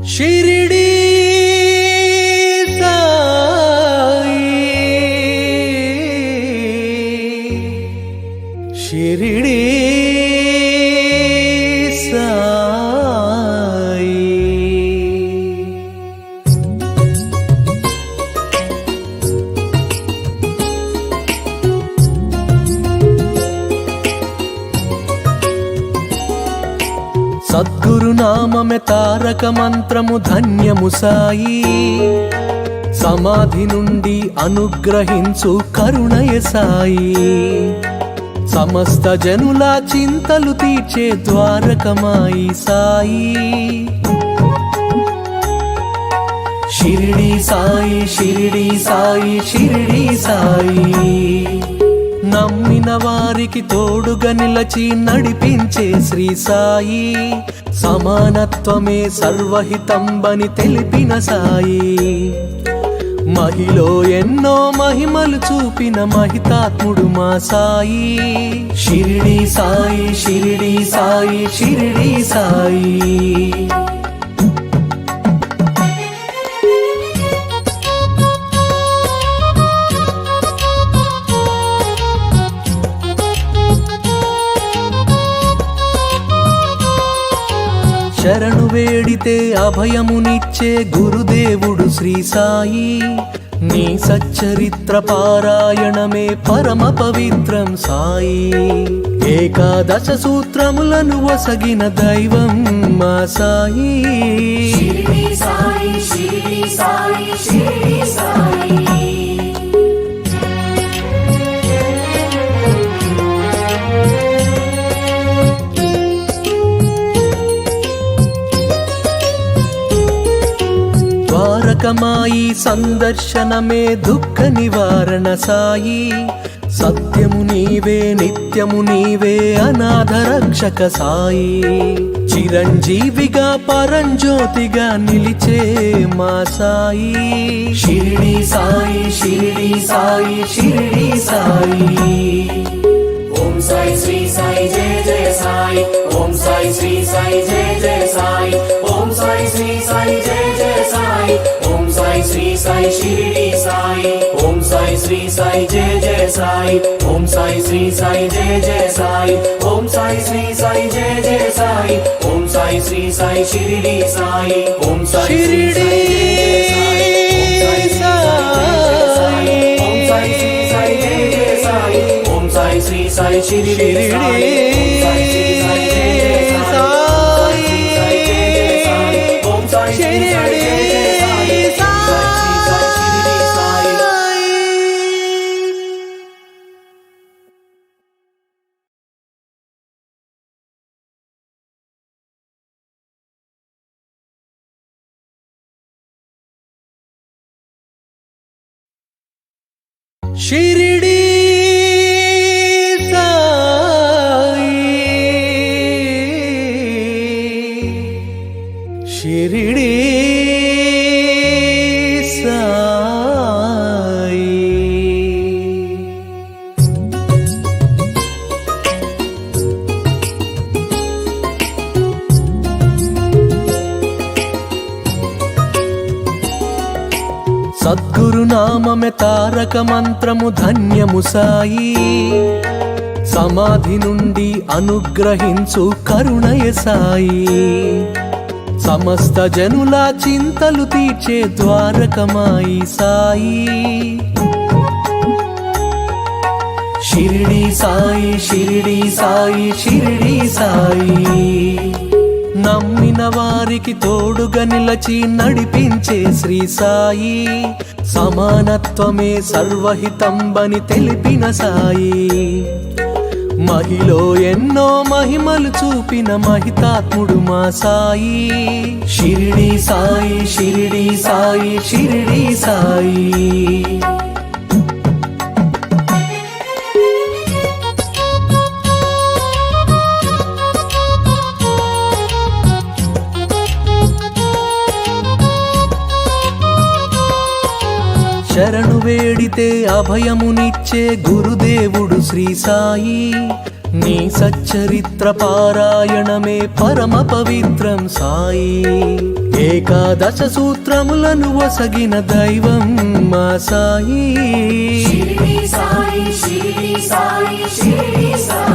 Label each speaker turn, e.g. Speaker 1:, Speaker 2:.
Speaker 1: షిరిడి సాయి షిరిడి సాయి సద్గురు నామమే తారక మంత్రము ధన్యము సాయి సమాధి నుండి అనుగ్రహించు కరుణయ సాయి సమస్త జనుల చింతలు తీర్చే ద్వారకమాయి సాయి షిరిడి సాయి షిరిడి సాయి షిరిడి సాయి నమ్మిన వారికి తోడుగా నిలచి నడిపించే శ్రీ సాయి సమానత్వమే సర్వహితంబని తెలిపిన సాయి మహిలో ఎన్నో మహిమలు చూపిన మహితాత్ముడు మా సాయి షిరిడి సాయి షిరిడి సాయి షిరిడి సాయి శరణు వేడితే అభయమునిచ్చే గురుదేవుడు శ్రీ సాయి నీ సచ్చరిత్ర పారాయణమే పరమ పవిత్రం సాయి ఏకాదశ సూత్రములను వసగిన దైవం మా సాయి
Speaker 2: షిరిడి సాయి షిరిడి సాయి షిరిడి సాయి
Speaker 1: ద్వారకమాయి సందర్శనమే దుఃఖ నివారణ సాయి సత్యము నీవే నిత్యము నీవే అనాథ రక్షక సాయి చిరంజీవిగా పరంజ్యోతిగా నిలిచే మా సాయి షిరిడి సాయి షిరిడి సాయి షిరిడి సాయి
Speaker 2: ఓం సాయి శ్రీ సాయి జయ జయ సాయి ఓం సాయి శ్రీ సాయి జయ జయ సాయి ఓం సాయి శ్రీ సాయి జయ జయ సాయి ఓం సాయి శ్రీ సాయి షిరిడి సాయి ఓం సాయి శ్రీ సాయి జయ జయ సాయి ఓం సాయి శ్రీ సాయి జయ జయ సాయి ఓం సాయి శ్రీ సాయి జయ జయ సాయి ఓం సాయి శ్రీ సాయి షిరిడి సాయి ఓం సాయి శ్రీ సాయి ఓం సాయి శ్రీ సాయి జయ జయ సాయి ఓం సాయి శ్రీ సాయి షిరిడి సాయి ఓం సాయి శ్రీ సాయి జయ జయ సాయి ఓం సాయి శ్రీ సాయి జయ జయ సాయి ఓం సాయి శ్రీ సాయి జయ జయ సాయి
Speaker 1: షిరిడి సాయి షిరిడి సాయి సద్గురు నామమే తారక మంత్రము ధన్యము సాయి సమాధి నుండి అనుగ్రహించు కరుణయ సాయి సమస్త జనుల చింతలు తీర్చే ద్వారకమాయి సాయి షిరిడి సాయి షిరిడి సాయి షిరిడి సాయి నమ్మిన వారికి తోడుగా నిలచి నడిపించే శ్రీ సాయి సమానత్వమే సర్వహితంబని తెలిపిన సాయి మహిలో ఎన్నో మహిమలు చూపిన మహితాత్ముడు మా సాయి షిరిడి సాయి షిరిడి సాయి షిరిడి సాయి శరణు వేడితే అభయమునిచ్చే గురుదేవుడు శ్రీ సాయి నీ సచ్చరిత్ర పారాయణమే పరమ పవిత్రం సాయి ఏకాదశ సూత్రములను వసగిన దైవం మా సాయి
Speaker 2: షిరిడి సాయి షిరిడి సాయి షిరిడి సాయి